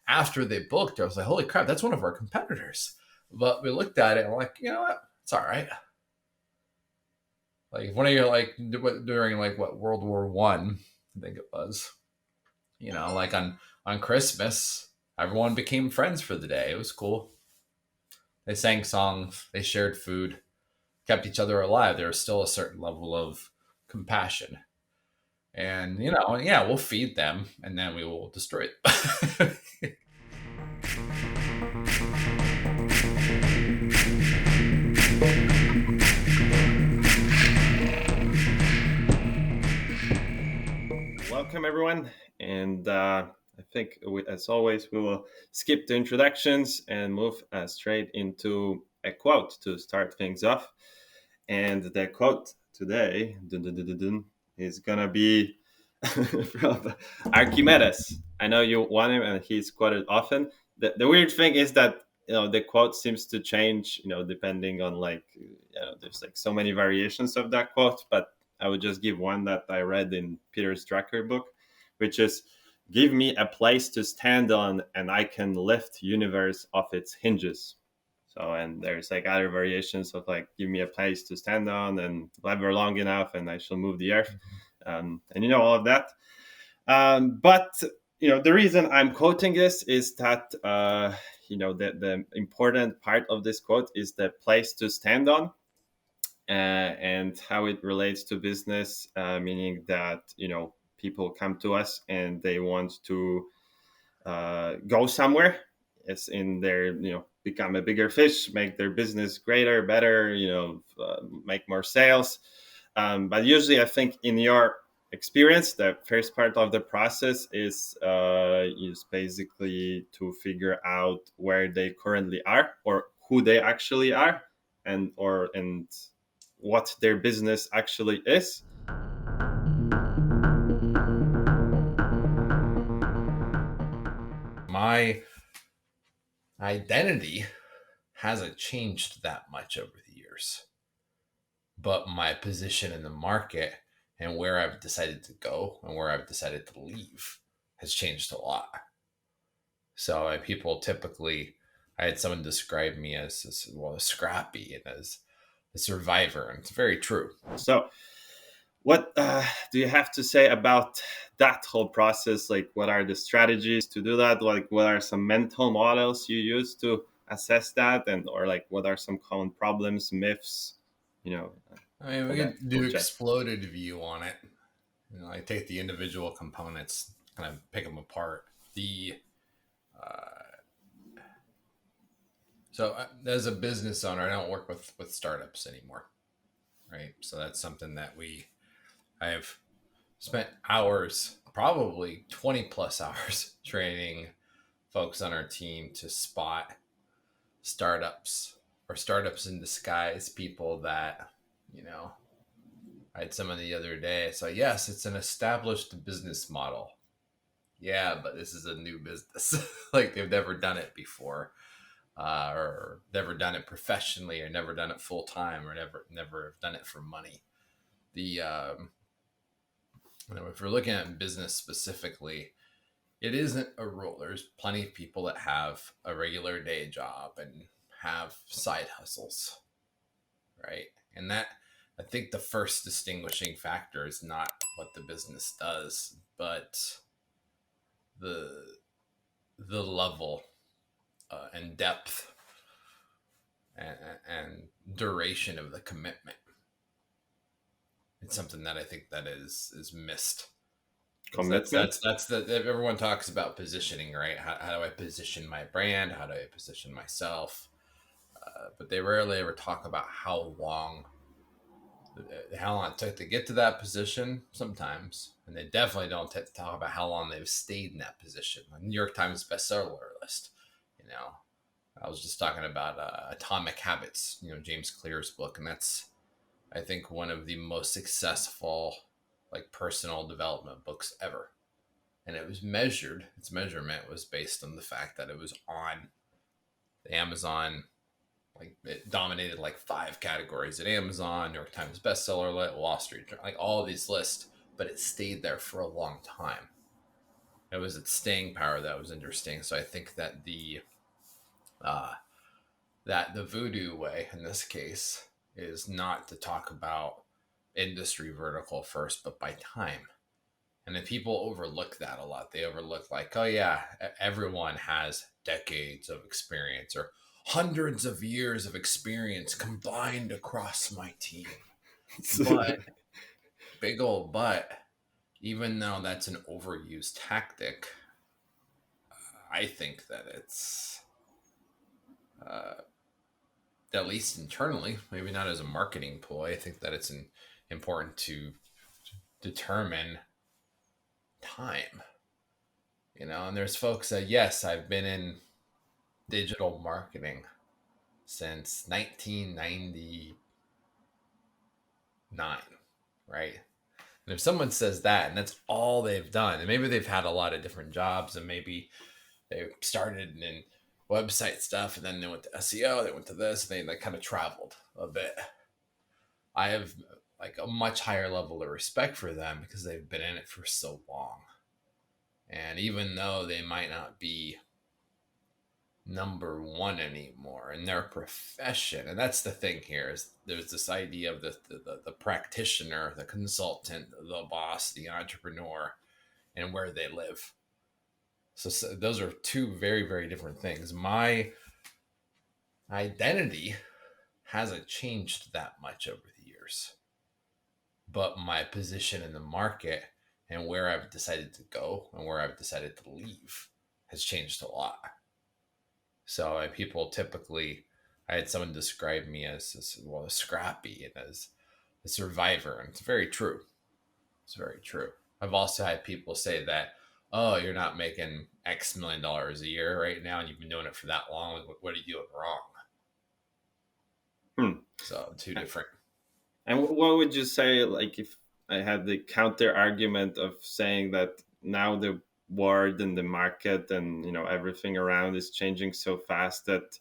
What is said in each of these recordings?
after they booked, I was like, holy crap, that's one of our competitors. But we looked at it and we're like, you know what? It's all right. Like when you're like during like what World War One, I think it was. Like on Christmas, everyone became friends for the day. It was cool. They sang songs, they shared food, kept each other alive. There was still a certain level of compassion. And yeah, we'll feed them and then we will destroy them. Welcome, everyone. And I think, as always, we will skip the introductions and move straight into a quote to start things off. And the quote today dun, dun, dun, dun, dun, is going to be from Archimedes. I know you want him, and he's quoted often. The weird thing is that the quote seems to change, depending on there's like so many variations of that quote, but I would just give one that I read in Peter Drucker book, which is, "Give me a place to stand on, and I can lift universe off its hinges." So, and there's like other variations of like, "Give me a place to stand on, and lever long enough, and I shall move the earth," and all of that. But the reason I'm quoting this is that the important part of this quote is the place to stand on, and how it relates to business, meaning that people come to us and they want to go somewhere, as in their become a bigger fish, make their business greater, better, make more sales. But usually, I think in your experience, the first part of the process is basically to figure out where they currently are, or who they actually are, and what their business actually is. My identity hasn't changed that much over the years, but my position in the market and where I've decided to go and where I've decided to leave has changed a lot. So people typically, I had someone describe me as scrappy and as a survivor, and it's very true. So, what do you have to say about that whole process? Like, what are the strategies to do that? Like, what are some mental models you use to assess that, and or like, what are some common problems, myths? You know, I mean, for we that could do whole chat. exploded view on it. I take the individual components, kind of pick them apart. The So as a business owner, I don't work with startups anymore, right? So that's something that I have spent hours, probably 20 plus hours, training folks on our team to spot startups or startups in disguise, people that, you know, I had someone the other day. So yes, it's an established business model. Yeah, but this is a new business. Like they've never done it before. Or never done it professionally, or never done it full time, or never have done it for money. The if we're looking at business specifically, it isn't a rule. There's plenty of people that have a regular day job and have side hustles, right? And that, I think the first distinguishing factor is not what the business does, but the the level and depth and duration of the commitment. It's something that I think that is missed. Commitment. That's the everyone talks about positioning, right? How do I position my brand? How do I position myself? But they rarely ever talk about how long it took to get to that position. Sometimes, and they definitely don't talk about how long they've stayed in that position. A New York Times bestseller list. You know, I was just talking about Atomic Habits. James Clear's book, and that's, I think, one of the most successful like personal development books ever. And it was measured. Its measurement was based on the fact that it was on the Amazon. Like it dominated like 5 categories at Amazon, New York Times bestseller list, Wall Street, like all of these lists, but it stayed there for a long time. It was its staying power that was interesting. So I think that uh, the voodoo way in this case is not to talk about industry vertical first, but by time. And then people overlook that a lot. They overlook, like, oh yeah, everyone has decades of experience or hundreds of years of experience combined across my team. But big old but, even though that's an overused tactic, I think that it's uh, at least internally, maybe not as a marketing ploy. I think that it's important to determine time. And there's folks that, yes, I've been in digital marketing since 1999, right? And if someone says that and that's all they've done, and maybe they've had a lot of different jobs, and maybe they started in website stuff and then they went to SEO, they went to this, and they like kind of traveled a bit. I have like a much higher level of respect for them because they've been in it for so long. And even though they might not be number one anymore in their profession, and that's the thing here, is there's this idea of the practitioner, the consultant, the boss, the entrepreneur, and where they live. So those are two very, very different things. My identity hasn't changed that much over the years, but my position in the market and where I've decided to go and where I've decided to leave has changed a lot. So people typically, I had someone describe me as well, as scrappy and as a survivor, and it's very true. It's very true. I've also had people say that, oh, you're not making X million dollars a year right now, and you've been doing it for that long. What are you doing wrong? Hmm. So two different. And what would you say, like, if I had the counter argument of saying that now the world and the market and everything around is changing so fast that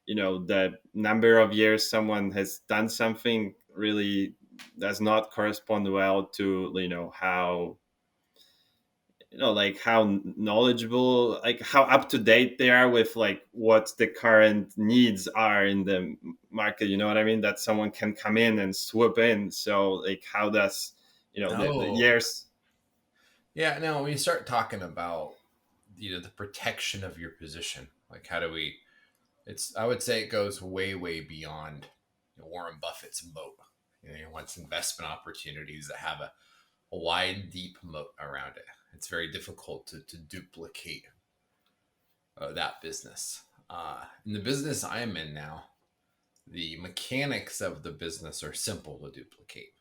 the number of years someone has done something really does not correspond well to how like how knowledgeable, like how up to date they are with like what the current needs are in the market, you know what I mean, that someone can come in and swoop in. So like how does the No, years. yeah, no. When you start talking about the protection of your position, like how do we? It's I would say it goes way, way beyond Warren Buffett's moat. He wants investment opportunities that have a wide, deep moat around it. It's very difficult to duplicate that business. In the business I'm in now, the mechanics of the business are simple to duplicate.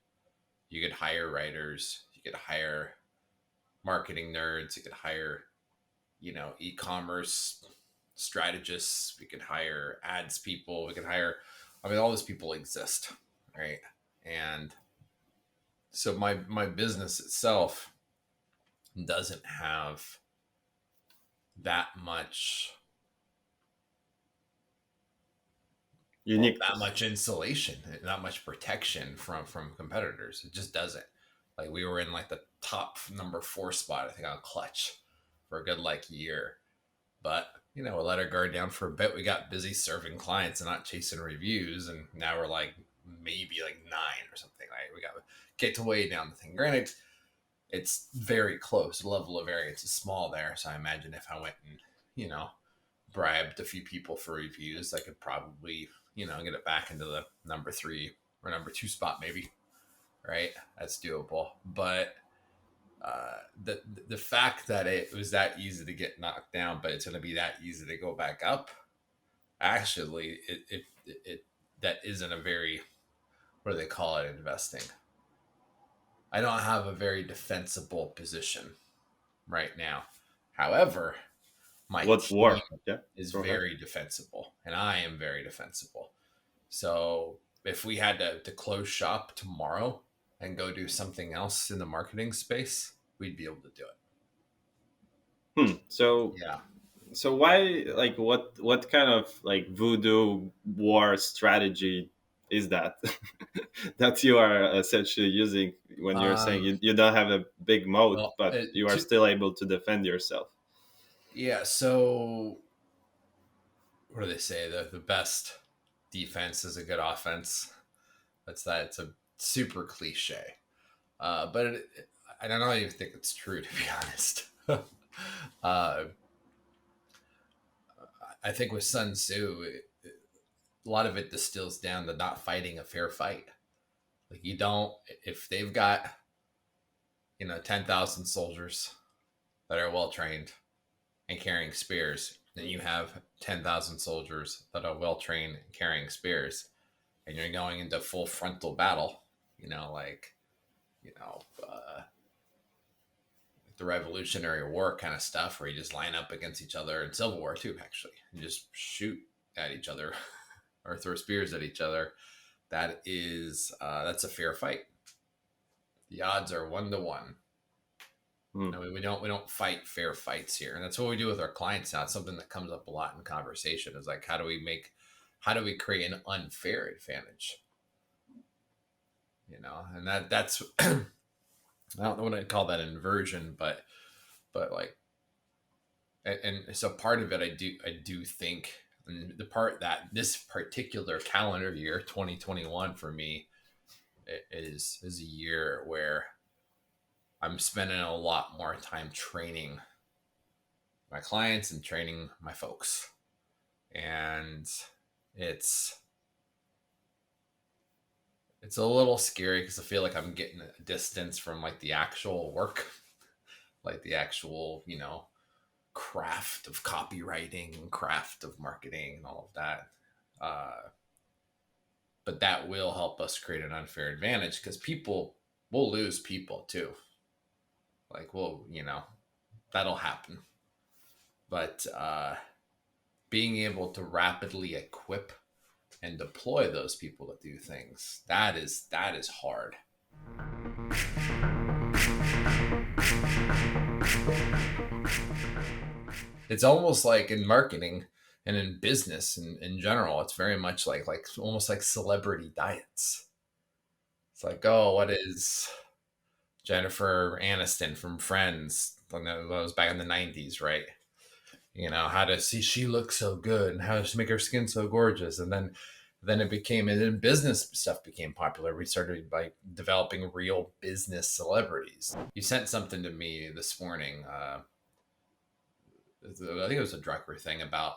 You could hire writers, you could hire marketing nerds, you could hire, e-commerce strategists, we could hire ads people, we could hire, I mean, all those people exist, right? And so my business itself doesn't have that much, well, that Uniqueness. much insulation, not much protection from competitors. It just doesn't. Like we were in like the top number 4 spot, I think, on Clutch for a good like year. But we let our guard down for a bit. We got busy serving clients and not chasing reviews, and now we're like maybe like 9 or something. Right? We got kicked way down the thing. Granted, it's very close. The level of variance is small there, so I imagine if I went and bribed a few people for reviews, I could probably get it back into the number 3 or number 2 spot, maybe. Right? That's doable, but the fact that it was that easy to get knocked down, but it's going to be that easy to go back up. Actually, it that isn't a very, what do they call it, investing. I don't have a very defensible position right now. However, my What team war? Yeah, is go ahead. very defensible, and I am very defensible. So if we had to close shop tomorrow and go do something else in the marketing space, we'd be able to do it. So Yeah. why, like, what kind of like voodoo war strategy is that that you are essentially using when you're saying Um, you don't have a big moat, well, but you are still able to defend yourself? yeah. So what do they say? The best defense is a good offense. That's that. It's a super cliche, but I don't even think it's true, to be honest. uh, I think with Sun Tzu, a lot of it distills down to not fighting a fair fight. Like you don't, if they've got 10,000 soldiers that are well trained and carrying spears, then you have 10,000 soldiers that are well trained and carrying spears, and you're going into full frontal battle. You know, like you know. The Revolutionary War kind of stuff, where you just line up against each other, and Civil War too, actually, and just shoot at each other or throw spears at each other. That's a fair fight. The odds are 1 to 1. Hmm. We don't fight fair fights here, and that's what we do with our clients now. It's something that comes up a lot in conversation. Is like, how do we create an unfair advantage? And that's I don't know what I'd call that inversion, but like, and so part of it, I do think, and the part that this particular calendar year 2021 for me is a year where I'm spending a lot more time training my clients and training my folks, and it's it's a little scary because I feel like I'm getting a distance from like the actual work, like the actual craft of copywriting and craft of marketing and all of that. But that will help us create an unfair advantage because people will lose people too. Like, well, that'll happen. But being able to rapidly equip and deploy those people to do things, that is hard. It's almost like in marketing and in business and in general, it's very much like almost like celebrity diets. It's like, oh, what is Jennifer Aniston from Friends? When that was back in the '90s, right? How to see she look so good and how to make her skin so gorgeous, and then it became, and then business stuff became popular. We started by developing real business celebrities. You sent something to me this morning. I think it was a Drucker thing about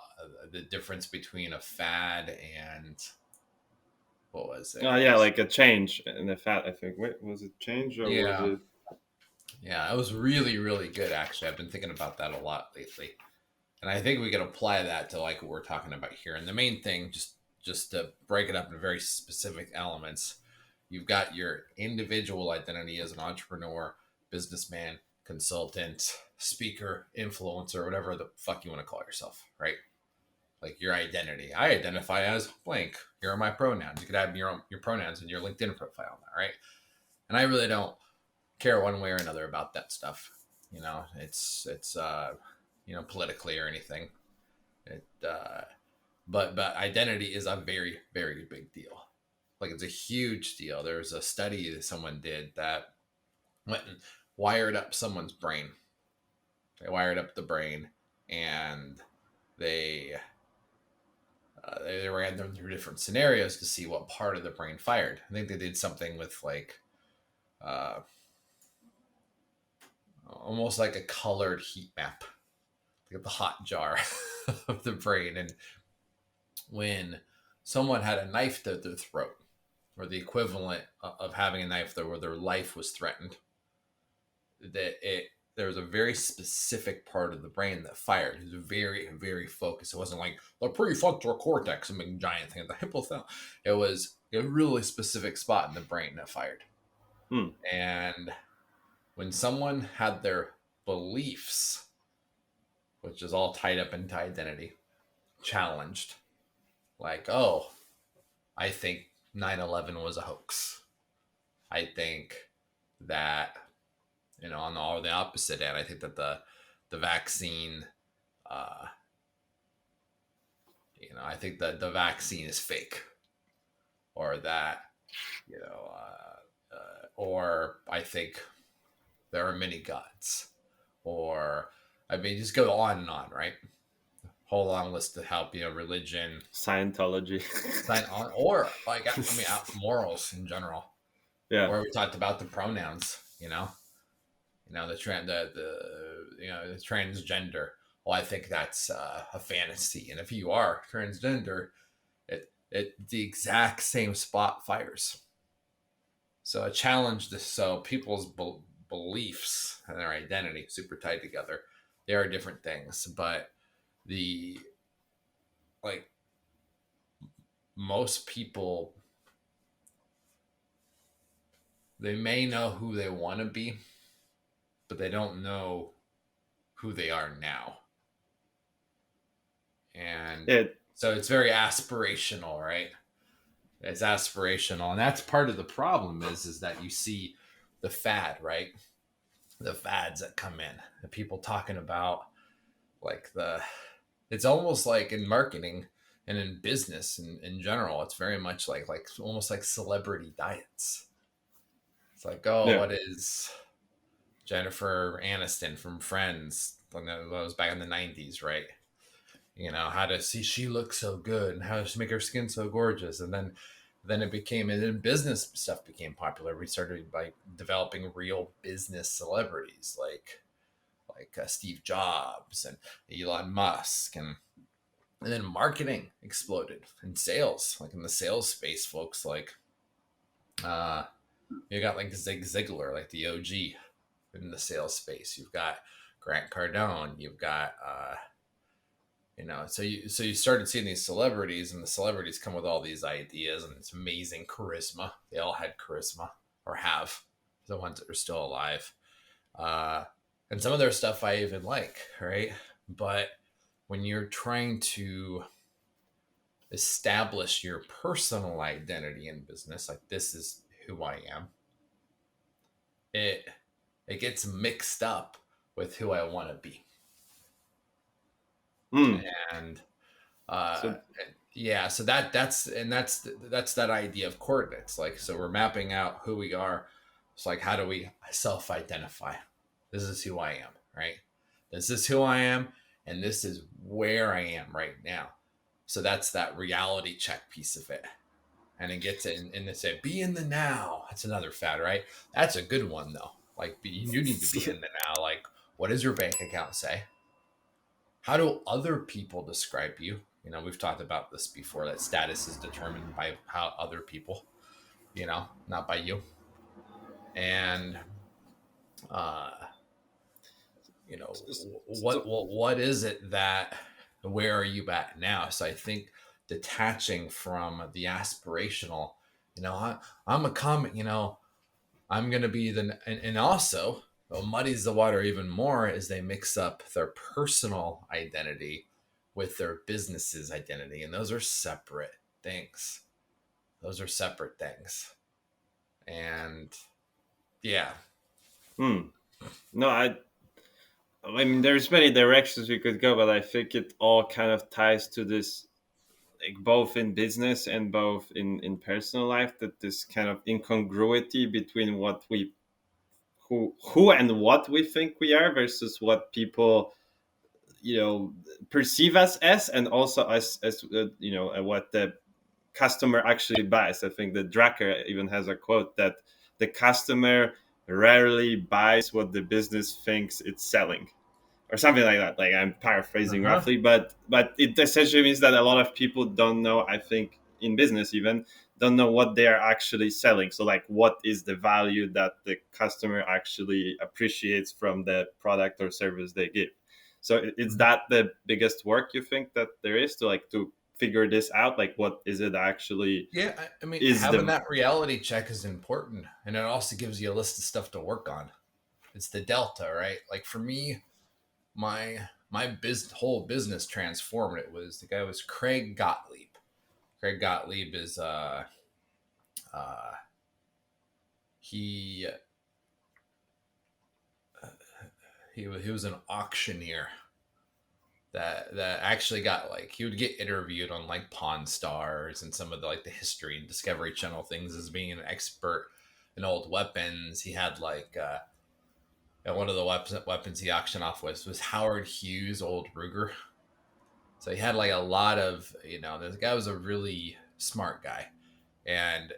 the difference between a fad and what was it? It Yeah, was like a change in the fat. I think. Wait, was it change or was yeah, it? yeah. It was really really good actually. I've been thinking about that a lot lately, and I think we can apply that to like what we're talking about here. And the main thing, just to break it up into very specific elements, you've got your individual identity as an entrepreneur, businessman, consultant, speaker, influencer, whatever the fuck you want to call yourself, right? Like your identity. I identify as blank. Here are my pronouns. You could have your pronouns in your LinkedIn profile now, right? And I really don't care one way or another about that stuff. It's politically or anything. It but identity is a very very big deal. Like it's a huge deal. There's a study that someone did that went and wired up someone's brain. They wired up the brain, and they they ran them through different scenarios to see what part of the brain fired. I think they did something with like uh, almost like a colored heat map, like the hot jar of the brain. And when someone had a knife to their throat, or the equivalent of having a knife there where their life was threatened, that it there was a very specific part of the brain that fired. It was very, very focused. It wasn't like the prefrontal cortex, some big giant thing, the hypothalamus. It was a really specific spot in the brain that fired. Hmm. And when someone had their beliefs, which is all tied up into identity, challenged, like, oh, I think 9/11 was a hoax. I think that, on the opposite end, I think that the vaccine, uh, I think that the vaccine is fake, or that, or I think there are many gods, or I mean, just go on and on, right? Whole long list of how religion, Scientology. sign on, or like I mean, morals in general, Yeah. where we talked about the pronouns, the trend, the transgender. Well, I think that's a fantasy, and if you are transgender, it the exact same spot fires. So I challenge this. So people's beliefs and their identity super tied together. They are different things, but the like most people, they may know who they want to be, but they don't know who they are now. And Yeah. so it's very aspirational, right? It's aspirational, and that's part of the problem is that you see the fad, right? The fads that come in, the people talking about like it's almost like in marketing and in business in general, it's very much like almost like celebrity diets. It's like, oh, Yeah. what is Jennifer Aniston from Friends when that was back in the 90s, right? How to see she looks so good and how to make her skin so gorgeous. And then it became, and then business stuff became popular. We started by developing real business celebrities like Steve Jobs and Elon Musk, and then marketing exploded and sales, like in the sales space, folks like uh you got like Zig Ziglar, like the OG in the sales space. You've got Grant Cardone. You've got so you started seeing these celebrities, and the celebrities come with all these ideas and it's amazing charisma. They all had charisma, or have, the ones that are still alive. Uh, and some of their stuff I even like, right? But when you're trying to establish your personal identity in business, like this is who I am, it it gets mixed up with who I want to be. Hmm. And uh So yeah, so that's that idea of coordinates. Like, so we're mapping out who we are. It's like, how do we self-identify? This is who I am, right? This is who I am, and this is where I am right now. So that's that reality check piece of it. And it gets in they say, be in the now. That's another fad, right? That's a good one though. Like, you need to be in the now. Like, what does your bank account say? How do other people describe you? We've talked about this before, that status is determined by how other people, not by you. And uh what is it that, where are you at now? So I think detaching from the aspirational, I'm a comic, I'm going to be and also what muddies the water even more is they mix up their personal identity with their business's identity. And those are separate things. Those are separate things. And yeah. hmm. No, I mean, there's many directions we could go, but I think it all kind of ties to this, like both in business and both in personal life, that this kind of incongruity between what we who and what we think we are versus what people perceive us as, and also us as what the customer actually buys. I think that Drucker even has a quote that the customer rarely buys what the business thinks it's selling, or something like that. Like, I'm paraphrasing Uh-huh. roughly, but it essentially means that a lot of people don't know, I think, in business even, don't know what they are actually selling. So, like, what is the value that the customer actually appreciates from the product or service they give? So it's that the biggest work you think that there is to figure this out? Like, what is it actually Yeah, I mean, is having the that reality check is important, and it also gives you a list of stuff to work on. It's the delta, right? Like for me, my whole business transformed. It was, the guy was Craig Gottlieb. Craig Gottlieb is uh he he was an auctioneer, that actually got like he would get interviewed on like Pawn Stars and some of the like the History and Discovery Channel things as being an expert in old weapons. He had like one of the weapons he auctioned off was Howard Hughes' old Ruger. So he had like a lot of, this guy was a really smart guy. And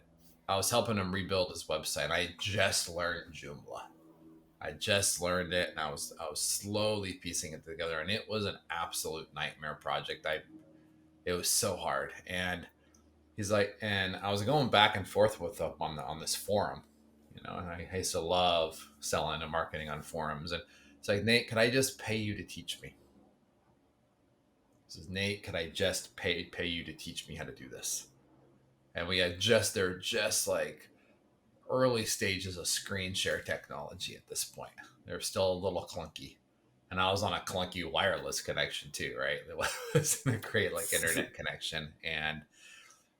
I was helping him rebuild his website. I just learned Joomla. I just learned it, and I was slowly piecing it together, and it was an absolute nightmare project. It was so hard, and he's like, and I was going back and forth with him on this forum, and I used to love selling and marketing on forums, and it's like, Nate, could I just pay you to teach me? He says, Nate, could I just pay you to teach me how to do this? And they're just like early stages of screen share technology at this point. They're still a little clunky. And I was on a clunky wireless connection too, right? It wasn't a great like internet connection.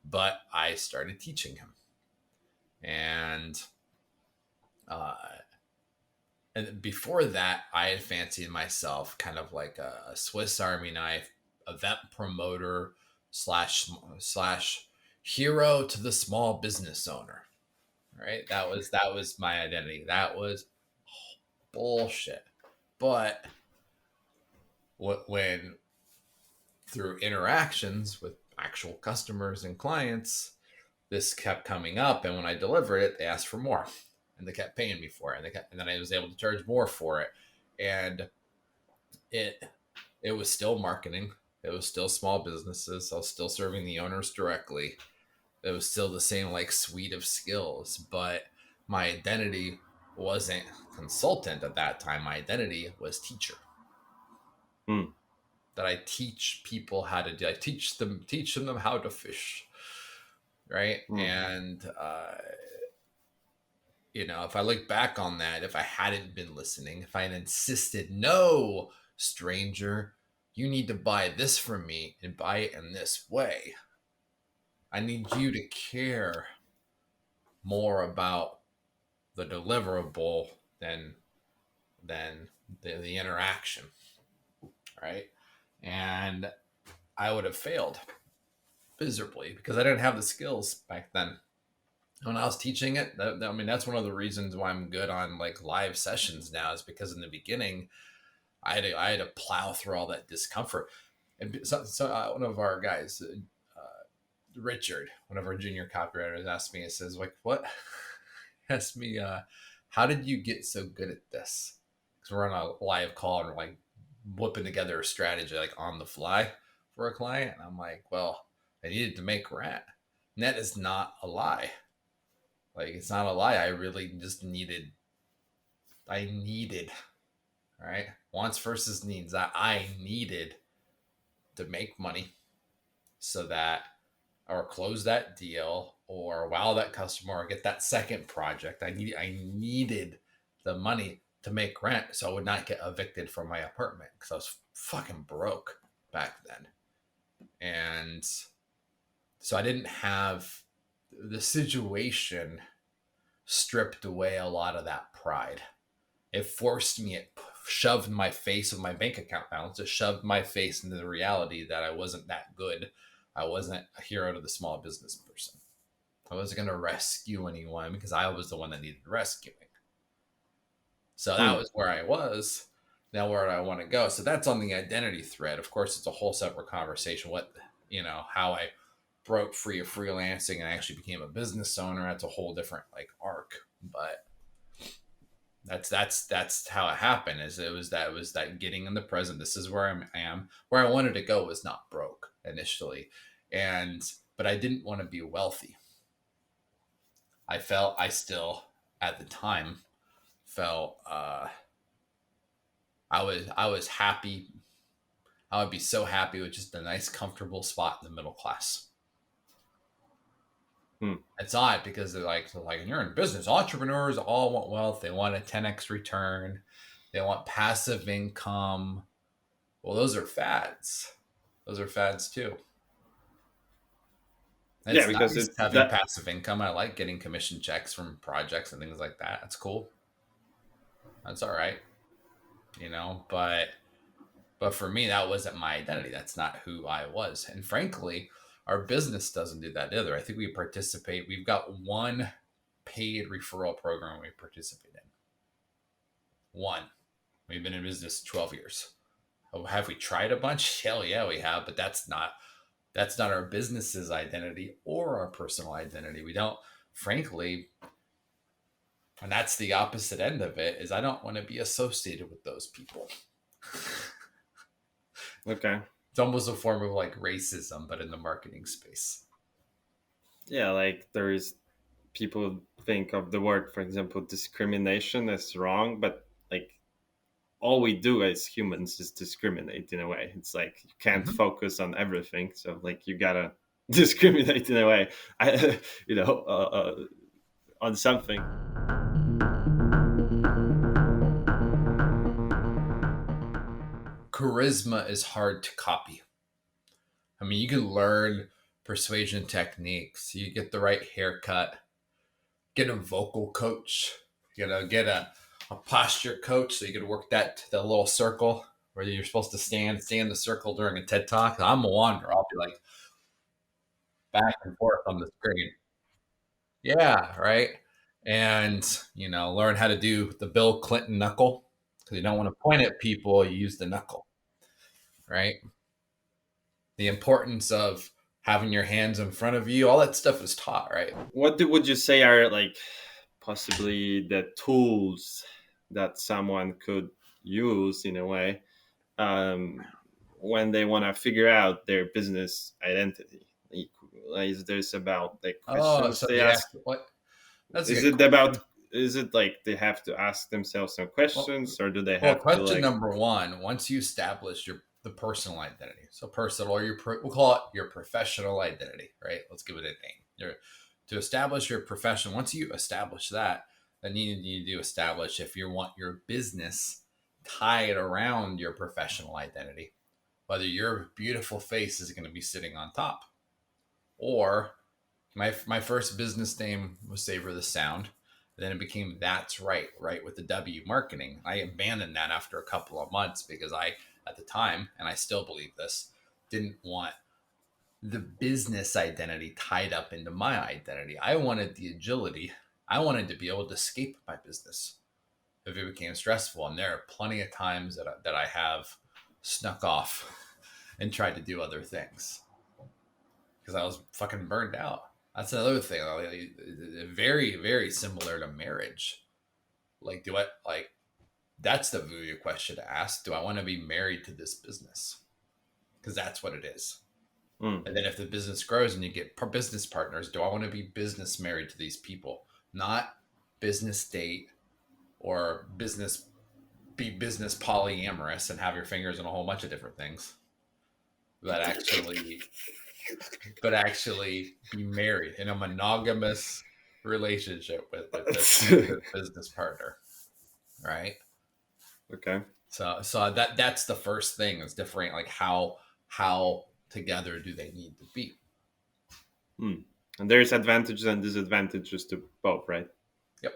But I started teaching him. And and before that, I had fancied myself kind of like a Swiss Army knife, event promoter slash hero to the small business owner. Right? That was my identity. That was bullshit. But when through interactions with actual customers and clients, this kept coming up, and when I delivered it, they asked for more, and they kept paying me for it, and then I was able to charge more for it, and it was still marketing. It was still small businesses. I was still serving the owners directly. It was still the same like suite of skills, but my identity wasn't consultant at that time. My identity was teacher. Hmm. That I teach people how to do. I teach them how to fish, right? Hmm. And if I look back on that, if I hadn't been listening, if I had insisted, no, stranger, you need to buy this from me and buy it in this way. I need you to care more about the deliverable than the interaction, right? And I would have failed miserably because I didn't have the skills back then. When I was teaching it, that's one of the reasons why I'm good on like live sessions now, is because in the beginning I had to plow through all that discomfort. And one of our guys, Richard, one of our junior copywriters, asked me, he says, like, what? Asked me, how did you get so good at this? Because we're on a live call and we're like whipping together a strategy like on the fly for a client. And I'm like, well, I needed to make rent. And that is not a lie. Like, it's not a lie. I really just I needed, right? Wants versus needs. I needed to make money so that, or close that deal, or wow that customer, or get that second project. I needed the money to make rent so I would not get evicted from my apartment because I was fucking broke back then. And so I didn't have the situation stripped away a lot of that pride. It forced me, it shoved my face with my bank account balance. It shoved my face into the reality that I wasn't that good. I wasn't a hero to the small business person. I wasn't going to rescue anyone because I was the one that needed rescuing. So that was where I was. Now where do I want to go? So that's on the identity thread. Of course, it's a whole separate conversation. How I broke free of freelancing and actually became a business owner. That's a whole different like arc. But that's how it happened. It was that getting in the present. This is where I am. Where I wanted to go was not broke initially, but I didn't want to be wealthy. I still at the time felt I was happy. I would be so happy with just a nice comfortable spot in the middle class. It's odd because they're like when you're in business, entrepreneurs all want wealth. They want a 10x return. They want passive income. Well, those are fads. Those are fads too. It's Because nice having passive income. I like getting commission checks from projects and things like that. That's cool. That's all right. But But for me, that wasn't my identity. That's not who I was. And frankly, our business doesn't do that either. I think we participate. We've got one paid referral program we participate in. One. We've been in business 12 years. Oh, have we tried a bunch? Hell yeah, we have. But that's not our business's identity or our personal identity. We don't, frankly, and that's the opposite end of it. Is I don't want to be associated with those people. Okay. It's almost a form of like racism, but in the marketing space. Yeah, like there is people think of the word, for example, discrimination as wrong, but like all we do as humans is discriminate in a way. It's like you can't Mm-hmm. focus on everything, so like you gotta discriminate in a way. I, on something. Charisma is hard to copy. I mean, you can learn persuasion techniques. You get the right haircut, get a vocal coach, get a posture coach so you can work the little circle where you're supposed to stay in the circle during a TED talk. I'm a wanderer. I'll be like back and forth on the screen. Yeah, right. And learn how to do the Bill Clinton knuckle because you don't want to point at people. You use the knuckle, right? The importance of having your hands in front of you. All that stuff is taught, right? Would you say are like possibly the tools that someone could use in a way um, when they want to figure out their business identity? Like, is this about like Oh, questions so they yeah, ask? what? That's a Is good it about? question. Is it like they have to ask themselves some Well, questions, or do they well, have to question like? number one: once you establish the personal identity, so personal, or we'll call it your professional identity, right? Let's give it a name. To establish your profession, once you establish that, then you need to establish if you want your business tied around your professional identity, whether your beautiful face is going to be sitting on top, or my first business name was Savor the Sound. Then it became That's Right, right with the W marketing. I abandoned that after a couple of months because I, at the time, and I still believe this, didn't want the business identity tied up into my identity. I wanted the agility. I wanted to be able to escape my business if it became stressful. And there are plenty of times that I have snuck off and tried to do other things because I was fucking burned out. That's another thing. Very, very similar to marriage. Like, do I like? That's the voodoo question to ask. Do I want to be married to this business? Because that's what it is. Hmm. And then if the business grows and you get business partners, do I want to be business married to these people? Not business date or be business polyamorous and have your fingers in a whole bunch of different things. But actually be married in a monogamous relationship with this business partner, right? Okay. So that's the first thing is different, like how together do they need to be? Hmm. And there's advantages and disadvantages to both, right? Yep.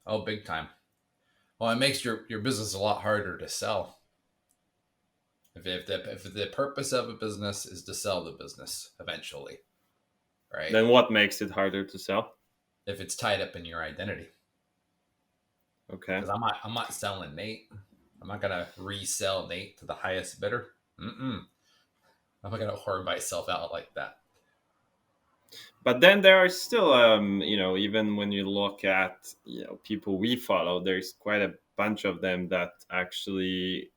Oh, big time. Well, it makes your business a lot harder to sell if the purpose of a business is to sell the business eventually, right? Then what makes it harder to sell? If it's tied up in your identity, Okay. because I'm not selling Nate. I'm not gonna resell Nate to the highest bidder. Mm-mm. I'm not gonna whore myself out like that. But then there are still even when you look at people we follow, there's quite a bunch of them that actually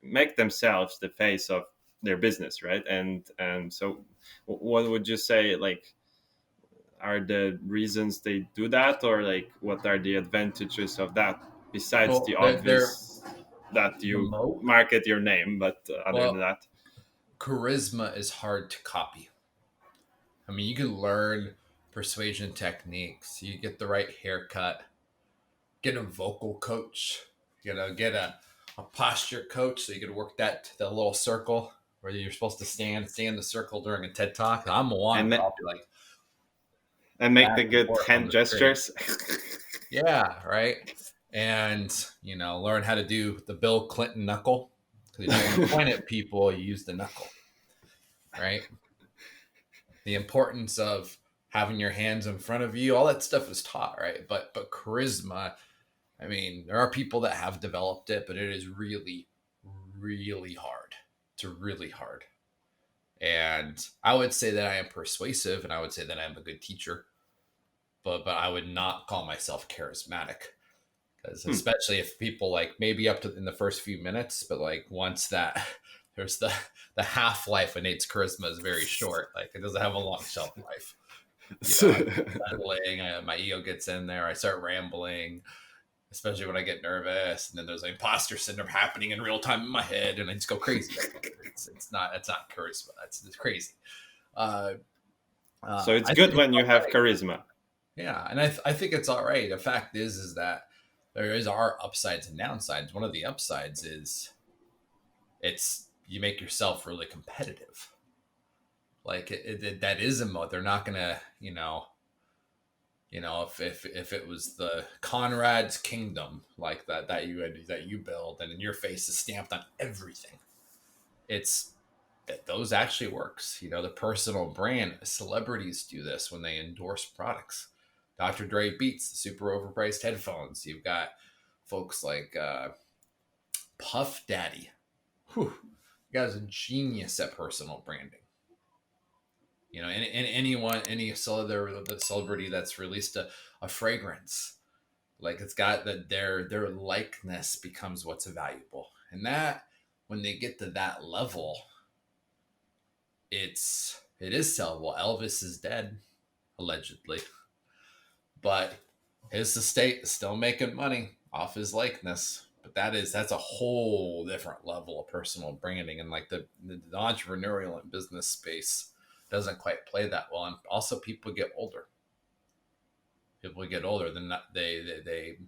make themselves the face of their business, right? And so what would you say, like, are the reasons they do that, or like what are the advantages of that besides the Well, they're obvious that the you moat. market your name, but other than Well, that? charisma is hard to copy. I mean, you can learn persuasion techniques. You get the right haircut, get a vocal coach, get a posture coach so you can work the little circle where you're supposed to stay in the circle during a TED talk. I'm a and wanderer. ma- I'll be like and make back the and good forth on hand the screen. gestures. Yeah, right. And learn how to do the Bill Clinton knuckle because You don't want to point at people, you use the knuckle, right? The importance of having your hands in front of you, all that stuff is taught, right? But charisma, I mean, there are people that have developed it, but it is really, really hard. It's really hard. And I would say that I am persuasive, and I would say that I'm a good teacher, but I would not call myself charismatic. Because Hmm. especially if people like maybe up to in the first few minutes, but like once that there's the half life of Nate's charisma is very short. Like it doesn't have a long shelf life. You know, I start settling, my ego gets in there. I start rambling, especially when I get nervous, and then there's like imposter syndrome happening in real time in my head, and I just go crazy. It's not charisma. It's crazy. Uh, So it's I think good it's when you all have right. charisma. Yeah, and I think it's all right. The fact is that there is our upsides and downsides. One of the upsides is it's you make yourself really competitive. Like that is a mode. They're not gonna, if it was the Konrad's kingdom like that you build, and your face is stamped on everything. It's that those actually works. The personal brand celebrities do this when they endorse products. Dr. Dre Beats, the super overpriced headphones. You've got folks like Puff Daddy. Whew, you guys are a genius at personal branding. Any celebrity that's released a fragrance, like it's got that their likeness becomes what's valuable, and that when they get to that level, it is sellable. Elvis is dead, allegedly, but his estate is still making money off his likeness. But that's a whole different level of personal branding, and like the entrepreneurial and business space doesn't quite play that well. And also, people get older. People get older, then they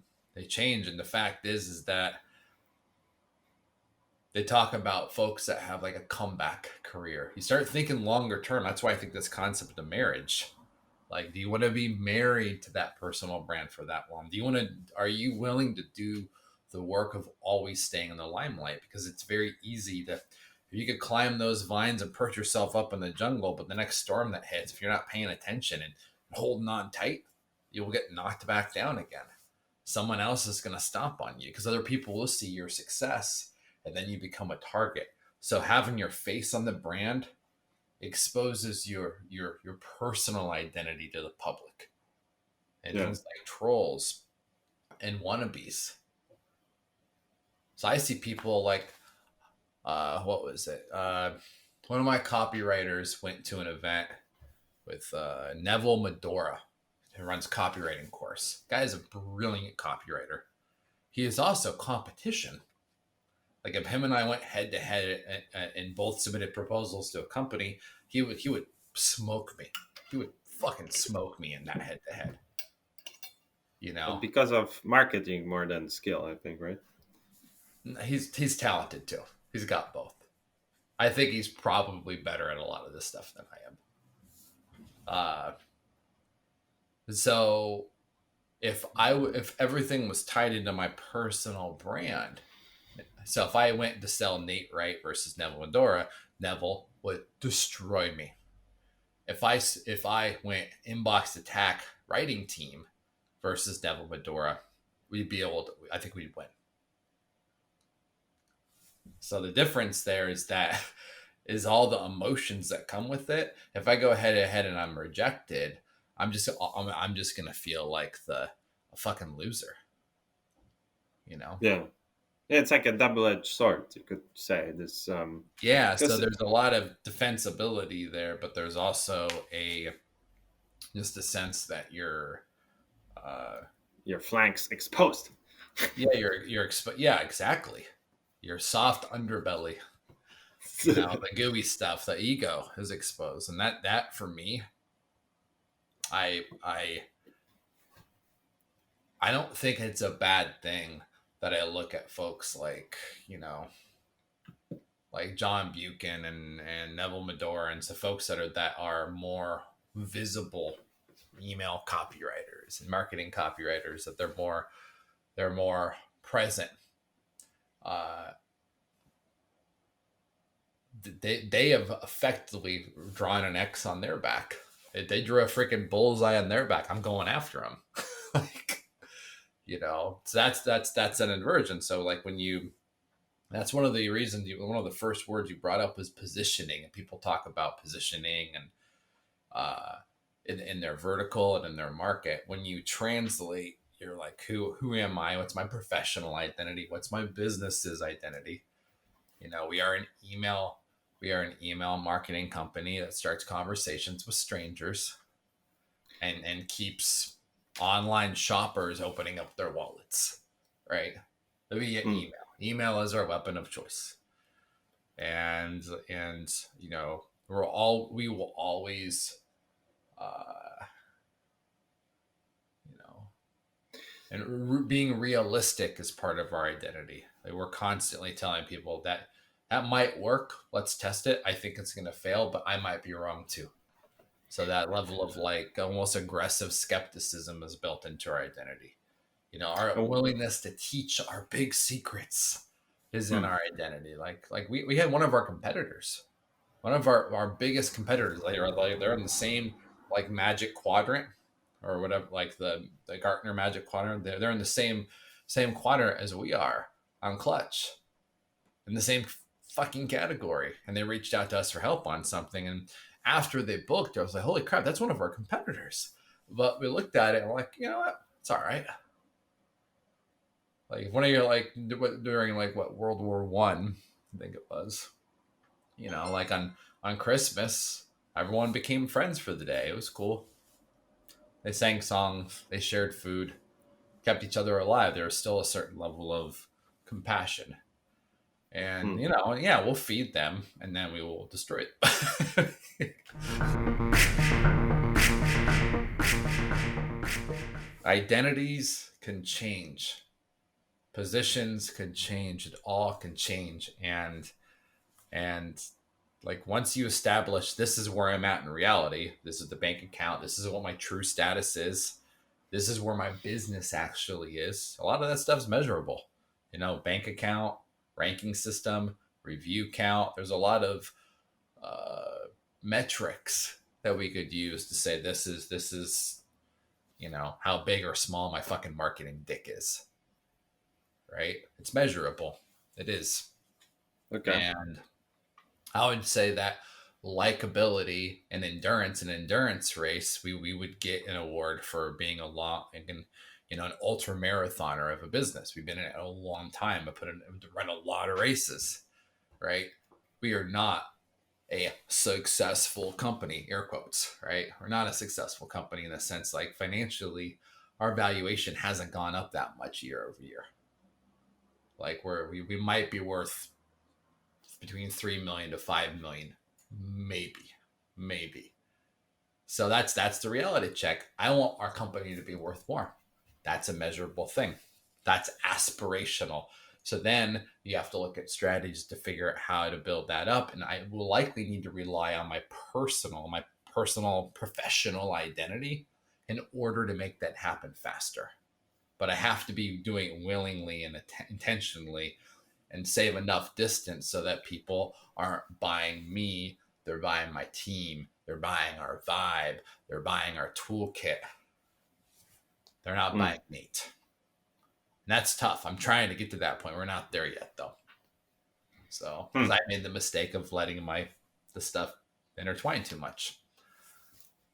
change. And the fact is that they talk about folks that have like a comeback career. You start thinking longer term. That's why I think this concept of marriage. Like, do you want to be married to that personal brand for that long? Are you willing to do the work of always staying in the limelight? Because it's very easy to, you could climb those vines and perch yourself up in the jungle, but the next storm that hits, if you're not paying attention and holding on tight, you will get knocked back down again. Someone else is going to stomp on you because other people will see your success, and then you become a target. So having your face on the brand exposes your personal identity to the public, and Yeah. things like trolls and wannabes. So I see people like what was it? One of my copywriters went to an event with Neville Medora, who runs copywriting course. Guy is a brilliant copywriter. He is also competition. Like if him and I went head to head and both submitted proposals to a company, he would smoke me. He would fucking smoke me in that head to head. But because of marketing more than skill, I think, right? He's talented too. He's got both. I think he's probably better at a lot of this stuff than I am. So if everything was tied into my personal brand, so if I went to sell Nate Wright versus Neville Medora, Neville would destroy me. If I went inbox attack writing team versus Neville Medora, we'd be able to. I think we'd win. So the difference there is that is all the emotions that come with it. If I go head to head and I'm rejected, I'm just gonna feel like a fucking loser. You know. Yeah. It's like a double-edged sword, you could say. This Yeah. So because there's a lot of defensibility there, but there's also a just a sense that uh, your flanks exposed. yeah, yeah, exactly. Your soft underbelly, the gooey stuff, the ego is exposed, and that for me, I I I don't think it's a bad thing that I look at folks like John Buchan and Neville Medora and so folks that are more visible email copywriters and marketing copywriters, that they're more present. Uh, they have effectively drawn an X on their back. They drew a freaking bullseye on their back. I'm going after them. Like, so that's an inversion. So like when you that's one of the reasons one of the first words you brought up was positioning, and people talk about positioning and uh in their vertical and in their market. When you translate, you're like, who am I? What's my professional identity? What's my business's identity? We are an email marketing company that starts conversations with strangers and keeps online shoppers opening up their wallets, right? We get Hmm. email is our weapon of choice. And we will always uh you know and being realistic is part of our identity. Like, we're constantly telling people that might work, let's test it, I think it's going to fail, but I might be wrong too. So that level of like almost aggressive skepticism is built into our identity. Our Oh, willingness to teach our big secrets is in hmm. our identity. Like we had one of our competitors, one of our biggest competitors. They're in the same like magic quadrant or whatever, like the Gartner magic quadrant. They're in the same quadrant as we are on Clutch, in the same fucking category. And they reached out to us for help on something. And after they booked, I was like, holy crap, that's one of our competitors. But we looked at it and we're like, you know what? It's all right. Like, one of your like during like what, World War I think it was. Like on Christmas, everyone became friends for the day. It was cool. They sang songs, they shared food, kept each other alive. There was still a certain level of compassion. And Hmm. yeah, we'll feed them and then we will destroy them. Identities can change, positions can change, it all can change. And like, once you establish this is where I'm at in reality, this is the bank account, this is what my true status is, this is where my business actually is. A lot of that stuff's measurable. Bank account, ranking system, review count. There's a lot of metrics that we could use to say this is how big or small my fucking marketing dick is. Right? It's measurable. It is. Okay. And I would say that likability and endurance, an endurance race, we would get an award for being a long and an ultra marathoner of a business. We've been in it a long time. I put in to run a lot of races, right? We are not a successful company, air quotes, right? We're not a successful company in the sense, like, financially, our valuation hasn't gone up that much year over year. Like, we might be worth between 3 million to 5 million, maybe. So that's the reality check. I want our company to be worth more. That's a measurable thing. That's aspirational. So then you have to look at strategies to figure out how to build that up. And I will likely need to rely on my personal professional identity in order to make that happen faster. But I have to be doing it willingly and intentionally, and save enough distance so that people aren't buying me, they're buying my team, they're buying our vibe, they're buying our toolkit. They're not Hmm. buying Nate. And that's tough. I'm trying to get to that point. We're not there yet though. So, because Hmm. I made the mistake of letting the stuff intertwine too much.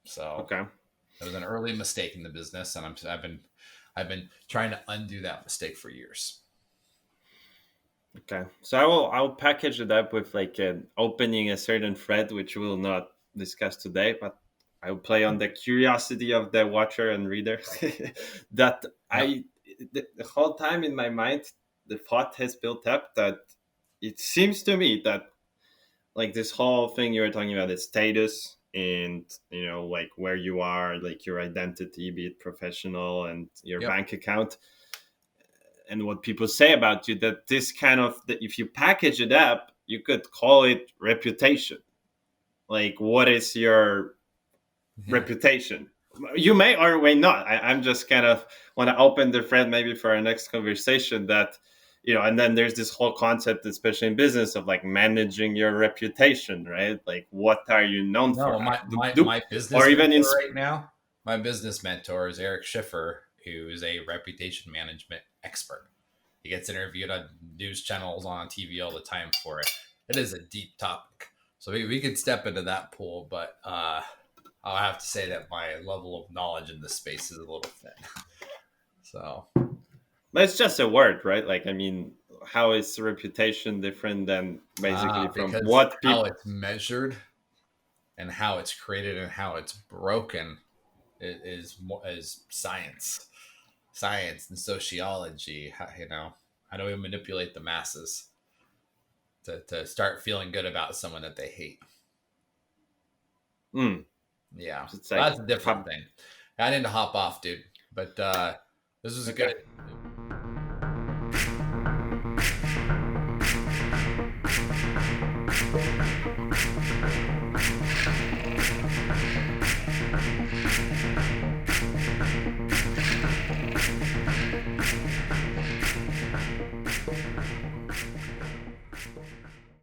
So Okay. it was an early mistake in the business, and I've been trying to undo that mistake for years. Okay. So I'll package it up with like opening a certain thread, which we'll not discuss today, but I'll play on the curiosity of the watcher and reader. That Yep. the whole time in my mind, the thought has built up that it seems to me that like this whole thing you were talking about is status and like where you are, like your identity, be it professional and your Yep. bank account and what people say about you, that this kind of that if you package it up you could call it reputation. Like, what is your Yeah. reputation? You may or may not. I'm just kind of want to open the thread maybe for our next conversation, that and then there's this whole concept, especially in business, of like managing your reputation, right? Like, what are you known for? No, my Or business even in mentor right now, my business mentor is Eric Schiffer, who is a reputation management expert. He gets interviewed on news channels on TV all the time for it. It is a deep topic. So we could step into that pool, but I'll have to say that my level of knowledge in this space is a little thin. So, but it's just a word, right? Like, I mean, how is reputation different than basically from because what how people? it's measured and how it's created and how it's broken is science and sociology. How do we manipulate the masses to start feeling good about someone that they hate? Hmm. Yeah, It's well, like, that's a different thing. I need to hop off, dude. But this was a okay. good.